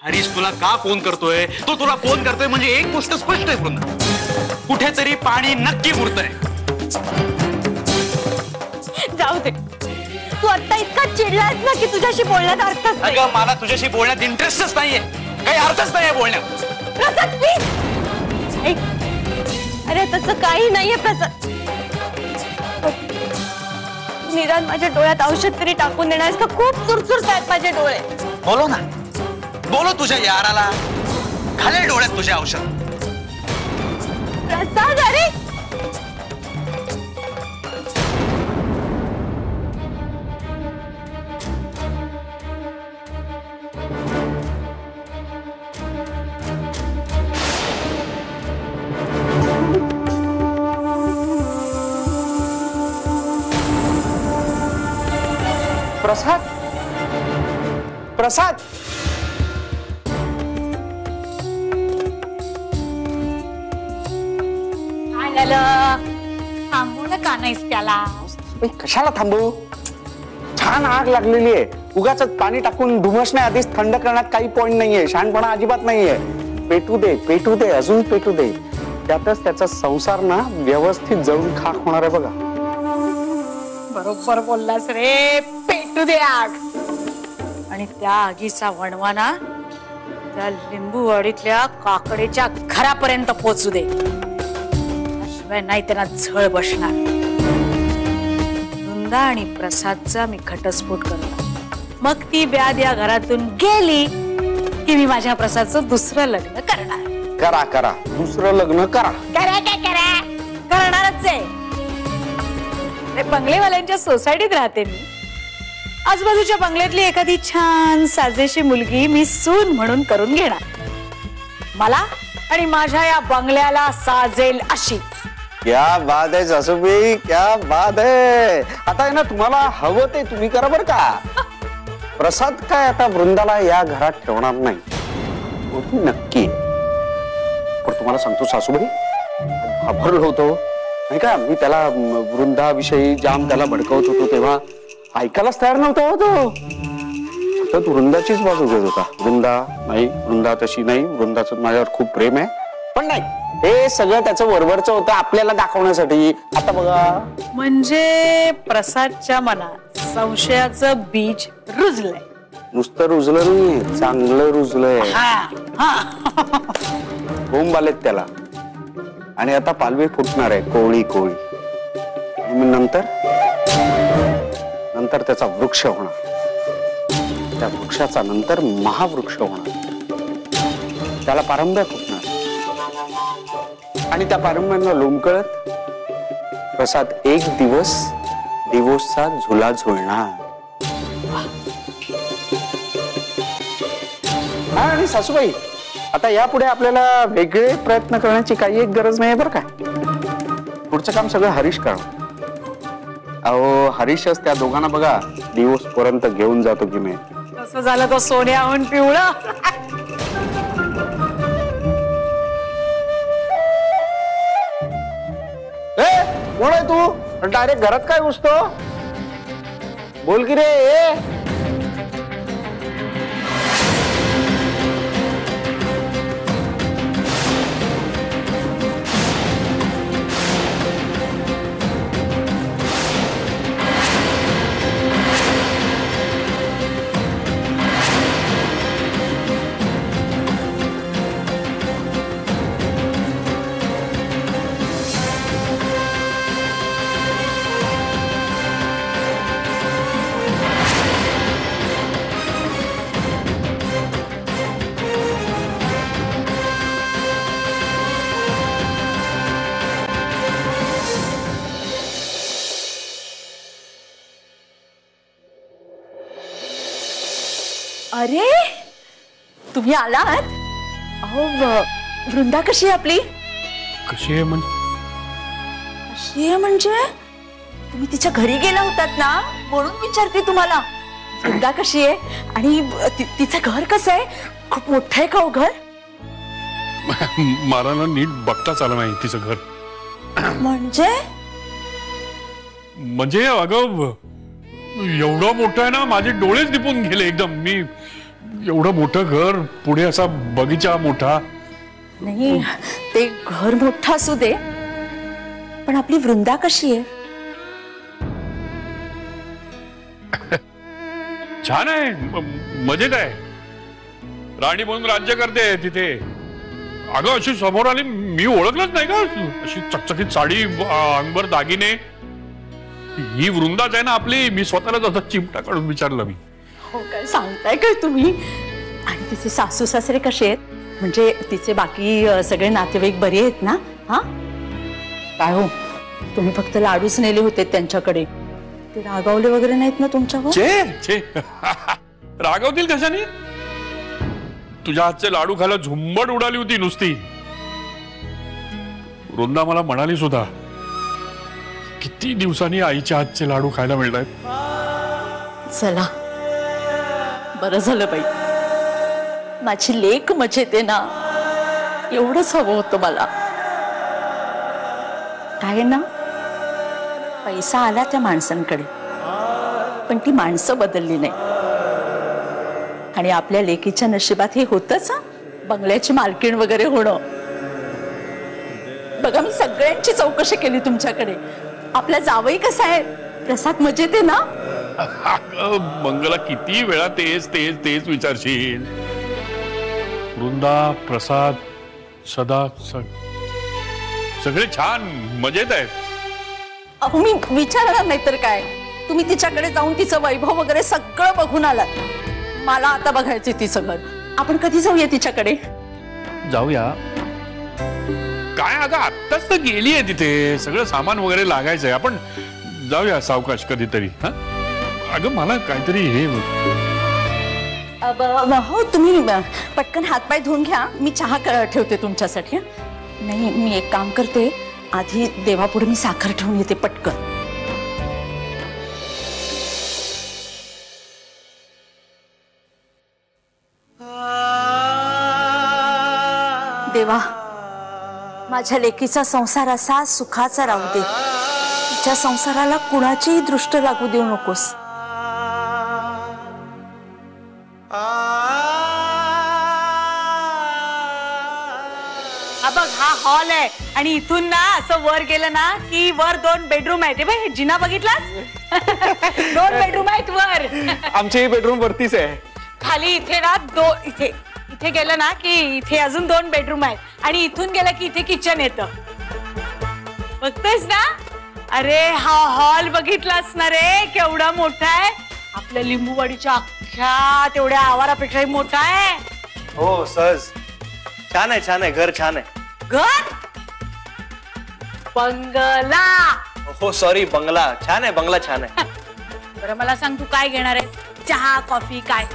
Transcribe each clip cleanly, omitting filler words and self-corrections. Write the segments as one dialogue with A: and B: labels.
A: हरीश तुला का फोन करतोय? तो तुला फोन करतोय म्हणजे एक गोष्ट स्पष्ट आहे वृंदा, कुठेतरी पाणी नक्की मुरतंय.
B: जाऊ दे, तू आता इतका चिडलास ना की तुझ्याशी बोलण्यात अर्थच नाही.
A: अगं मला तुझ्याशी बोलण्यात इंटरेस्टच नाहीये, काही अर्थच नाहीये बोलण्यात.
B: प्रसाद प्लीज ऐक. अरे तसं काही नाहीये प्रसाद. निदान माझ्या डोळ्यात औषध तरी टाकून देणारस का? खूप चुरचुरत आहेत माझे डोळे.
A: बोलो ना, बोलो तुझ्या याराला, घाले डोळ्यात तुझे औषध.
B: प्रसाद अरे
C: प्रसाद, प्रसाद,
B: काय झालं? थांबू नका नाहीस त्याला.
C: कशाला थांबू? छान आग लागलेली आहे. उगाच पाणी टाकून धुमसणे आधीच थंड करण्यात काही पॉइंट नाहीये. शहाणपणा अजिबात नाहीये. पेटू दे, पेटू दे, अजून पेटू दे. त्यातच त्याचा संसार ना व्यवस्थित जळून खाक होणार आहे बघा.
D: बरोबर बोललास रे. पेटू दे आग. आणि त्या आगीचा वणवाना त्या लिंबूवाडीतल्या काकडेच्या घरापर्यंत पोहोचू दे. शिवाय नाही त्यांना झळ बसणार. वृंदा आणि प्रसादचा मी घटस्फोट करणार. मग ती व्याध या घरातून गेली की मी माझ्या प्रसादचं दुसरं लग्न करणार.
C: करा करा, दुसरं लग्न करा.
D: करा काय करा, करणारच आहे. बंगलेवाल्यांच्या सोसायटीत राहते मी. आजूबाजूच्या बंगल्यातली एखादी छान साजेशी मुलगी मी सून म्हणून करून घेणार. मला आणि माझ्या या बंगल्याला साजेल अशी.
C: क्या बात आहे सासूबाई, क्या बात आहे. आता आहे ना, तुम्हाला हवं ते तुम्ही करा बरं का. प्रसाद काय आता वृंदाला या घरात ठेवणार नाही, नक्की. पण तुम्हाला सांगतो सासूबाई, घाबरलो होतो नाही का मी. त्याला वृंदाविषयी जाम त्याला भडकवत होतो तेव्हा ऐकायलाच तयार नव्हता होतो. तर वृंदाचीच बाजू घेत होता. वृंदा नाही, वृंदा तशी नाही, वृंदाचं माझ्यावर खूप प्रेम आहे. पण नाही, हे सगळं त्याचं वरवरचं होतं आपल्याला दाखवण्यासाठी. आता बघा,
D: म्हणजे प्रसादच्या मनात संशयाचं बीज रुजलंय.
C: नुसतं रुजलं नाही, चांगलं रुजलंय. बोंब आलेत त्याला. आणि आता पालवी फुटणार आहे, कोळी कोळी. आणि मग नंतर त्याचा वृक्ष होणार. त्या वृक्षाचा नंतर महावृक्ष होणार. त्याला पारंब्या फुटणार. आणि त्या पारंब्यांना लोंबकळत प्रसाद एक दिवस दिवसचा झुला झुलणार. आणि सासूबाई, आता यापुढे आपल्याला वेगळे प्रयत्न करण्याची काही एक गरज नाही बरं का. पुढचं काम सगळं हरीश करा. अहो हरीशच त्या दोघांना बघा दिवस पर्यंत घेऊन जातो की नाही.
D: कसं झालं तो सोन्याहून पिवळं.
C: कोण आहे तू? डायरेक्ट घरात काय घुसतो? बोल की रे.
B: अरे तुम्ही आलात? अहो वृंदा कशी आहे आपली?
A: कशी आहे म्हणजे?
B: कशी आहे म्हणजे तुम्ही तिच्या घरी गेला होतात ना, म्हणून विचारते तुम्हाला. वृंदा कशी आहे आणि तिचं घर कसं आहे? खूप मोठं आहे का हो घर?
E: मला ना नीट बघताच आलं नाही तिचं घर.
B: म्हणजे
E: अगं एवढं मोठं आहे ना, माझे डोळेच दिपून गेले एकदम. एवढं मोठं घर, पुढे असा बगीचा मोठा.
B: नाही, ते घर मोठं असू दे, पण आपली वृंदा कशी आहे?
E: छान आहे, मजेत आहे. राणी म्हणून राज्य करते तिथे. अगं अशी समोर आली, मी ओळखलंच नाही का. अशी चकचकीत साडी, अंगभर दागिने. ही वृंदाच आहे ना आपली. मी स्वतःलाच आता चिमटा काढून विचारलं मी.
B: हो काय सांगताय काय तुम्ही? आणि तिचे सासू सासरे कसे आहेत? म्हणजे तिचे बाकी सगळे नातेवाईक बरे आहेत ना? हा काय हो, तुम्ही फक्त लाडूच नेले होते त्यांच्याकडे, ते रागावले वगैरे नाहीत ना तुमच्यावर?
E: छे रागवतील कशाने? तुझ्या हातचे लाडू खायला झुंबड उडाली होती नुसती. वृंदा मला म्हणाली सुद्धा, किती दिवसांनी आईच्या हातचे लाडू खायला मिळतात.
B: चला बरं झालं बाई, माझी लेक मजेत आहे ना, एवढंच हवं होतं मला. काय ना, पैसा आला त्या माणसांकडे, पण ती माणसं बदलली नाही. आणि आपल्या लेकीच्या नशिबात हे होतच, बंगल्याची मालकीण वगैरे होणं. बघा, मी सगळ्यांची चौकशी केली तुमच्याकडे. आपला जावई कसा आहे? प्रसाद मजेत आहे ना?
E: मंगला, किती वेळा तेच तेच तेच विचारशील. वृंदा, प्रसाद, सदा सगळे छान मजेत आहेत.
B: अहो, मी विचारणार नाही तर काय. तुम्ही तिच्याकडे जाऊन तिचं वैभव वगैरे सगळं बघून आलात. मला आता बघायचं तिचं घर. आपण कधी जाऊया तिच्याकडे?
E: जाऊया. काय अगं, आत्ताच तर गेलीये तिथे. सगळं सामान वगैरे लागायचंय. आपण जाऊया सावकाश कधीतरी. हा अगं, मला काहीतरी हे.
B: हो, तुम्ही पटकन हातपाय धुवून घ्या. मी चहा ठेवते तुमच्यासाठी. नाही, मी एक काम करते, आधी देवापुढे मी साखर ठेवून येते पटकन. देवा, माझ्या लेकीचा संसार असा सुखाचा राहू दे. तिच्या संसाराला कुणाचीही दृष्ट लागू देऊ नकोस.
D: बघ, हा हॉल आहे आणि इथून ना असं वर गेलं ना की वर 2 बेडरूम आहेत. हे जिना बघितलास? 2 बेडरूम आहेत वर.
A: आमचे बेडरूम वरतीच आहे.
D: खाली इथे ना इथे इथे गेलं ना की इथे अजून 2 बेडरूम आहेत. आणि इथून गेलं की इथे किचन येतं. बघतोयस ना? अरे, हा हॉल बघितलास ना रे? केवढा मोठा आहे. आपल्या लिंबूवाडीच्या अख्ख्या तेवढ्या आवारापेक्षाही मोठा आहे.
F: हो, सहज. छान आहे, छान आहे. घर छान आहे.
D: घर? बंगला.
F: हो सॉरी, बंगला छान आहे. बंगला छान आहे.
D: बरं, मला सांग, तू काय घेणार आहे? चहा, कॉफी, काय?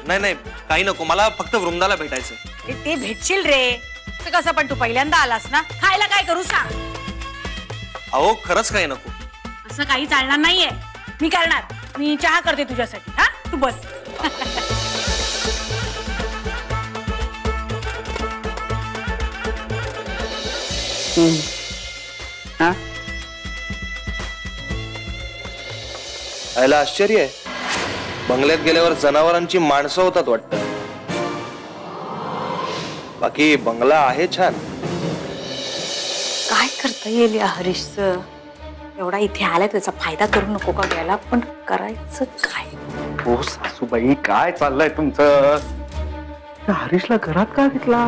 F: नाही नाही, काही नको. मला फक्त वृंदाला भेटायचं.
D: ते भेटशील रे. कसं, पण तू पहिल्यांदा आलास ना. खायला काय करू सांग?
F: अहो, खरंच काही नको.
D: असं काही चालणार नाहीये. मी करणार. मी चहा करते तुझ्यासाठी. हा, तू बस.
F: याला आश्चर्य आहे. बंगल्यात गेल्यावर जनावरांची माणसं होतात वाटतं. बाकी बंगला आहे छान.
B: काय करता येईल या हरीशचं? एवढा इथे आलाय, त्याचा फायदा करू नको का घ्यायला? पण करायचं काय?
C: हो सासूबाई, काय चाललंय तुमचं? हरीशला घरात का घेतला?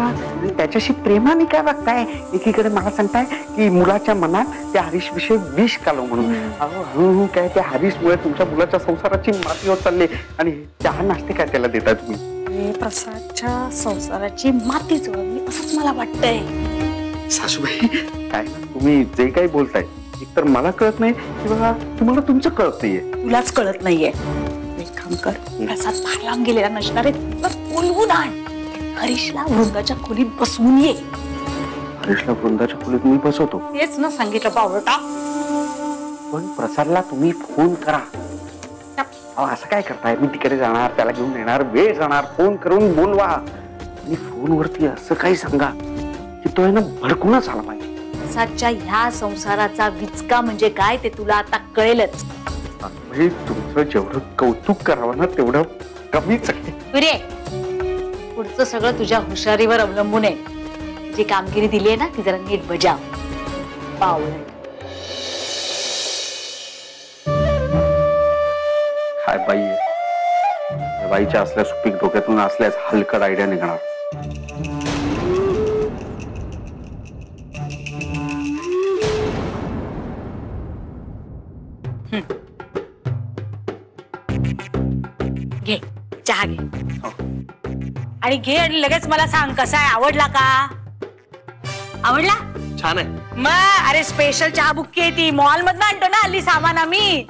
C: त्याच्याशी प्रेमाने काय वागताय? एकीकडे मला सांगताय की मुलाच्या मनात त्या हरीश विषयी विष कालव म्हणून. अहो, काय त्या हरीशमुळे तुमच्या मुलाच्या संसाराची माती होत चालली. आणि चहा नाश्ते काय त्याला देताय तुम्ही?
B: प्रसादच्या संसाराची मातीच वळली असंच मला वाटतंय.
C: सासूबाई, काय तुम्ही जे काही बोलताय, एकतर मला कळत नाही किंवा तुम्हाला तुमचं कळत नाहीये.
B: तुलाच कळत नाहीये. एक काम कर, प्रसाद फार लांब गेलेला नसणार आहे, बोलवून आण. हरीशला वृंदाच्या खोलीत बसवून ये.
C: हरीशला वृंदाच्या खोलीत मी बसवतो.
B: तेच ना सांगितलं बावळटा.
C: पण प्रसादला तुम्ही फोन करा. असं काय करताय? मी तिकडे जाणार, त्याला घेऊन येणार, वेळ जाणार, फोन करून बोलवा. आणि फोनवरती असं काही सांगा की तो आहे ना भडकूनच आला पाहिजे.
B: प्रसादच्या ह्या संसाराचा विचका म्हणजे काय ते तुला आता कळेलच.
C: म्हणजे तुमचं जेवढं कौतुक करावं ना तेवढं कमीच आहे.
D: रे पुढचं सगळं तुझ्या हुशारीवर अवलंबून आहे. जी कामगिरी दिली आहे ना ती जरा नीट बजाव. पावलं
C: काय बाई आहे. या बाईच्या असल्या सुपीक डोक्यातून असल्याच हलकट आयडिया निघणार.
D: घे चहा घे आणि घे आणि लगेच मला सांग कसा आहे. आवडला का? आवडला?
F: छान आहे.
D: मग अरे स्पेशल चहा बुक्की आहे ती. मॉल मधनं आणतो ना हल्ली सामान आम्ही.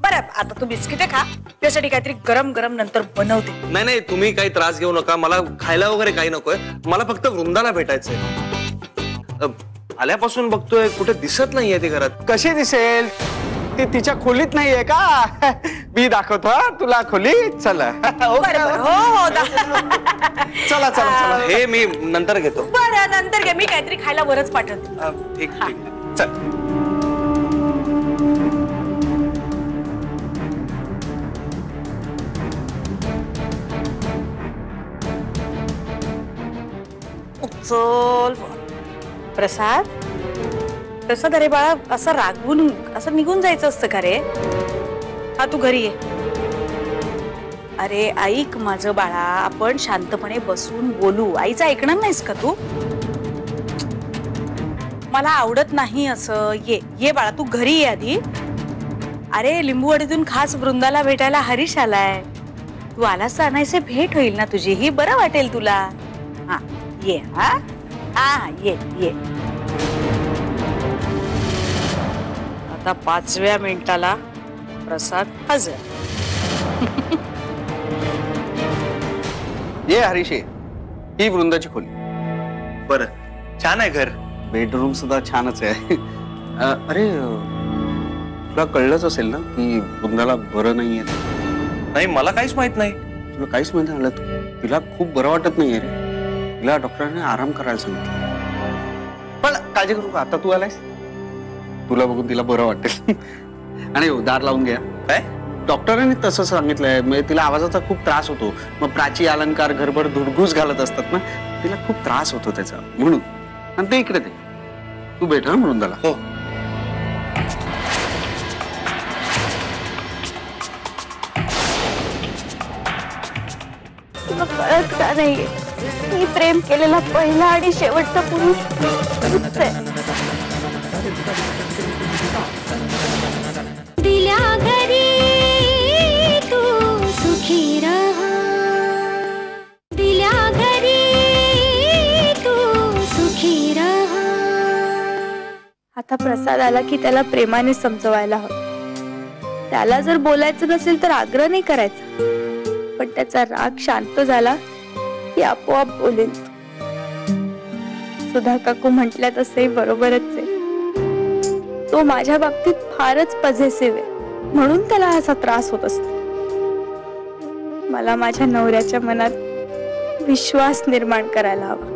D: बरं आता तू बिस्किट खा. त्यासाठी काहीतरी गरम गरम नंतर बनवते.
F: नाही नाही तुम्ही काही त्रास घेऊ नका. मला खायला वगैरे काही नकोय. मला फक्त वृंदाला भेटायचंय. आल्यापासून बघतोय कुठे दिसत नाहीये ती घरात.
C: कशी दिसेल? ती तिच्या खोलीत नाहीये का? मी दाखवतो हा तुला खोली. चला
D: बरं बरं हो हो
C: चला चला चला.
F: हे मी नंतर घेतो.
D: बरं नंतर घे. मी काहीतरी खायला वरच पाठवते.
F: ठीक ठीक चल.
D: चल प्रसाद. प्रसाद अरे बाळा असं रागवून असं निघून जायचं असतं का रे? हा तू घरी ये. अरे ऐक माझं बाळा. आपण शांतपणे बसून बोलू. आईचं ऐकणार नाहीस का तू? मला आवडत नाही असं. ये ये बाळा तू घरी ये आधी. अरे लिंबूवाडीतून खास वृंदाला भेटायला हरीश आलाय. तू आलास तर अनायसे भेट होईल ना तुझी. ही बरं वाटेल तुला. हा ये. हा हा ये ये. आता 5व्या मिनिटाला प्रसाद हजर.
C: ये हरीश ये. ही वृंदाची खोली.
F: बरं छान आहे घर.
C: बेडरूम सुद्धा छानच आहे. अरे तुला कळलंच असेल ना की वृंदाला बरं नाहीये.
F: नाही मला काहीच माहित नाही.
C: तुला काहीच माहिती झालं? तिला खूप बरं वाटत नाहीये रे. तिला डॉक्टरांनी आराम करायला सांगितलं. पण काळजी करू का? आता तू आलायस तुला बघून तिला बरं वाटेल. आणि दार लावून घ्या.
F: काय?
C: डॉक्टरांनी तसं सांगितलंय. म्हणजे तिला आवाजाचा खूप त्रास होतो. मग प्राची अलंकार घरभर धुडघूस घालत असतात ना. तिला खूप त्रास होतो त्याचा म्हणून. आणि ते इकडे ते तू भेट हा वृंदाला.
F: हो
B: तुला कळत का नाहीये? मी प्रेम केलेला पहिला आणि शेवटचा पुरुष तूच आहे.
G: दिल्या घरी तू सुखी रहा. दिल्या घरी तू सुखी रहा.
B: आता प्रसाद आला की त्याला प्रेमाने समजवायला हवं. त्याला जर बोलायचं नसेल तर आग्रह नाही करायचा. पण त्याचा राग शांत झाला की आपोआप बोलेल. सुधा काकू म्हटल्या तसे बरोबरच आहे. तो माझ्या बाबतीत फारच पॉझिटिव्ह आहे म्हणून त्याला असा त्रास होत असतो. मला माझ्या नवऱ्याच्या मनात विश्वास निर्माण करायला हवा.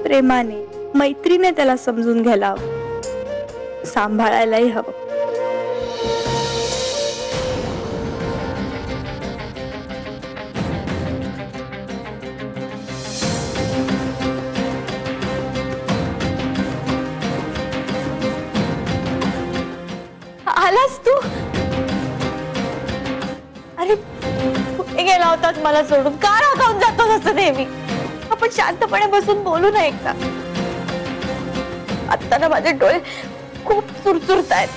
B: प्रेमाने मैत्रीने त्याला समजून घ्यायला हवं. सांभाळायलाही हवं. आलास तू? अरे कुठे गेला होतास मला सोडून? का रागावून जातो असं नेहमी? आपण शांतपणे बसून बोलू ना एकदा. आता ना माझे डोळे खूप चुरचुरतायत.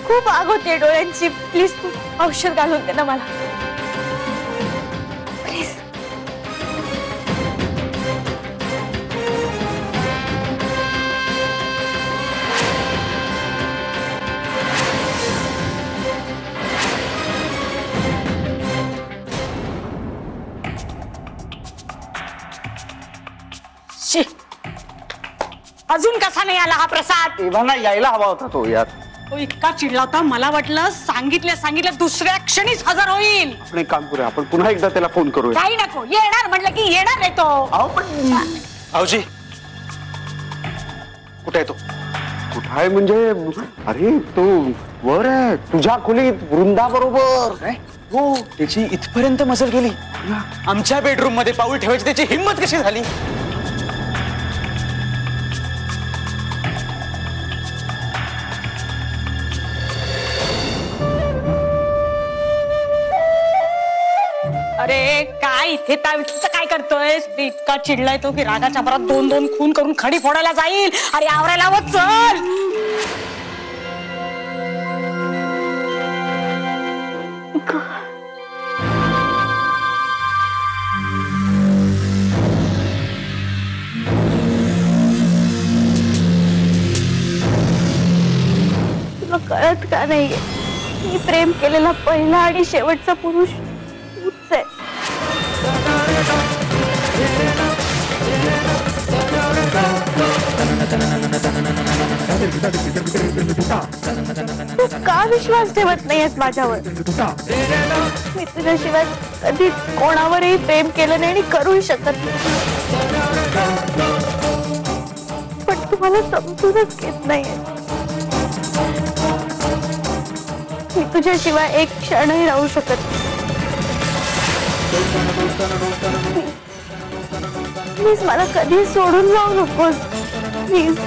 B: खूप आग होते डोळ्यांची. प्लीज तू औषध घालून दे ना मला. प्लीज.
D: अजून कसा नाही आला हा प्रसाद?
C: तेव्हा यायला हवा होता तो यार.
D: तो इतका चिडला होता. मला वाटलं सांगितल्या दुसऱ्या क्षणीच हजर होईल.
C: आपण एक काम करूया. आपण पुन्हा एकदा त्याला फोन करूया.
D: काही नको. येणार म्हटलं की येणार आहे तो.
C: अहो पण
F: भाऊजी
C: कुठे आहे तो? कुठं आहे म्हणजे? अरे तो वर आहे तुझ्या खोलीत वृंदा बरोबर.
A: हो, त्याची इथपर्यंत मजल गेली. आमच्या बेडरूम मध्ये पाऊल ठेवायची त्याची हिंमत कशी झाली?
D: अरे काय इथे काय करतोय? इतका चिडलाय तो की रागाच्या भरात 2-2 खून करून खडी फोडायला जाईल. अरे आवरायला व चल.
B: तुला कळत का नाहीये? मी प्रेम केलेला पहिला आणि शेवटचा पुरुष तूच आहे. तू का विश्वास ठेवत नाहीयेस माझ्यावर? मी तुझ्याशिवाय कधी कोणावरही प्रेम केलं नाही आणि करूही शकत नाही. पण तुम्हाला समजूनच घेत नाहीये. मी तुझ्याशिवाय एक क्षणही राहू शकत नाही. प्लीज मला कधी सोडून जाऊ नकोस. प्लीज.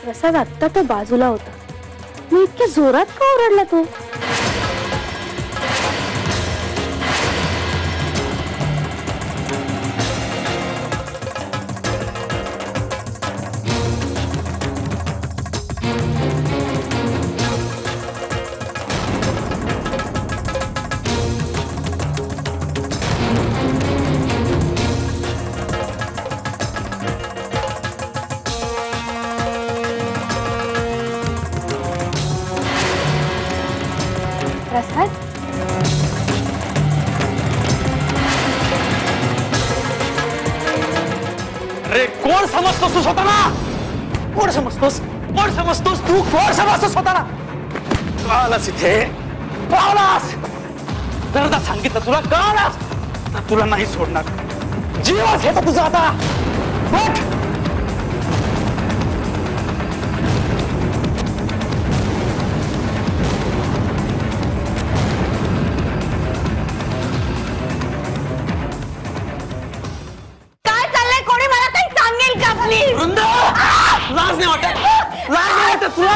B: प्रसाद आत्ता तो बाजूला होता. मी इतक्या जोरात का ओरडला तो? प्रसाद,
A: अरे कोण समजतोस तू स्वतःला? कोण समजतोस? कोण समजतोस तू? कोण समजतोस स्वतःला? कळालास इथे? कळालास? जरदा सांगितलं तुला, कळालास? तर तुला नाही सोडणार. जीवच घेतो तुझा आता. उठ. वृंदा, लाज नाही वाटत? लाज नाही वाटत तुला?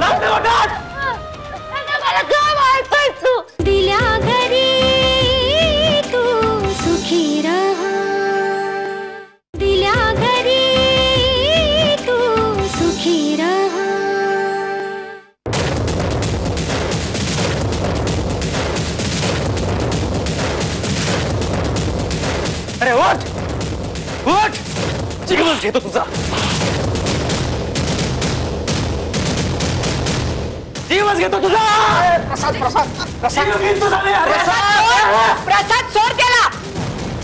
A: लाज नाही वाटत?
G: मला काय मारतोय तू? दिल्या घरी तू सुखी रहा. दिल्या घरी तू सुखी रहा.
A: अरे उठ, उठ. जीवच घेतो तुझा. जीवच घेतो तुझा.
C: प्रसाद प्रसाद प्रसाद
D: प्रसाद सोड त्याला.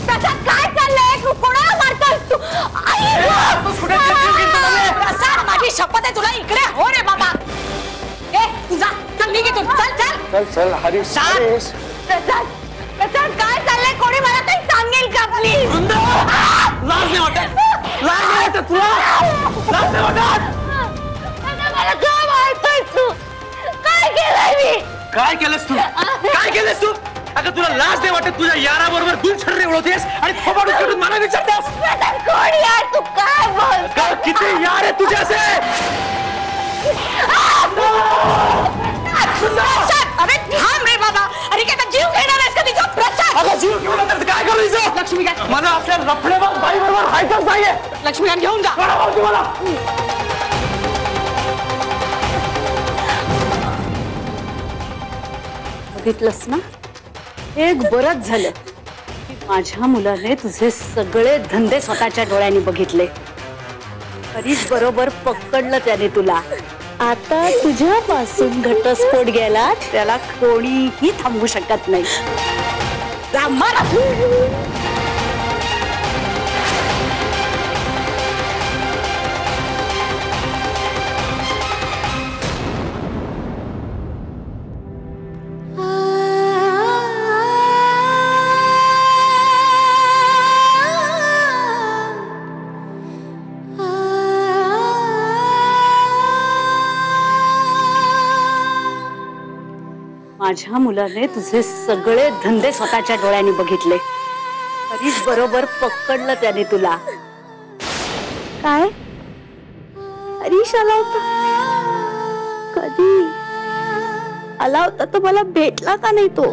B: प्रसाद काय चाललंय? तू कोणाला मारतोस तू?
D: प्रसाद माझी शपथ आहे तुला. इकडे हो रे बाबा. ए तुझा चल निघ इथून. चल चल
C: चल चल हरीश हरीश.
B: प्रसाद, प्रसाद काय चाललंय? कोणी मला काही सांगेल का प्लीज?
A: वृंदा, लाज नाही वाटत? लाज नाही वाटत तुला? लाज नाही वाटत?
B: मला काय मारतोय तू? काय केलंय मी?
A: काय केलंस तू? काय केलंस तू? अगं तुला लाज नाही वाटत? तुझ्या याराबरोबर दुलछर्रे उडवतेस आणि थोबाडून करून मला विचारतेस?
B: प्रसाद कोण यार? तू काय बोल?
A: किती यार आहे तुझे असे?
D: अरे थांब रे बाबा. अरे काय आता जीव घेणार आहेस का तिचा? प्रसाद
A: अगं जीव घेऊन तर काय करायचं?
D: लक्ष्मीकांत,
A: मला आपल्या लफडेबाज बाई बरोबर व्हायचंच नाहीये.
D: लक्ष्मीकांत घेऊन जा.
A: मला
D: बघितलंस ना, एक बरंच झालं की माझ्या मुलाने तुझे सगळे धंदे स्वतःच्या डोळ्यांनी बघितले. तरीच बरोबर पकडलं त्याने तुला. आता तुझ्यापासून घटस्फोट गेला त्याला कोणीही थांबवू शकत नाही. माझ्या मुलाने तुझे सगळे धंदे स्वतःच्या डोळ्यांनी बघितले. हरीश बरोबर पकडलं त्याने तुला.
B: काय हरीश आला होता? कधी आला होता? तो मला भेटला का नाही? तो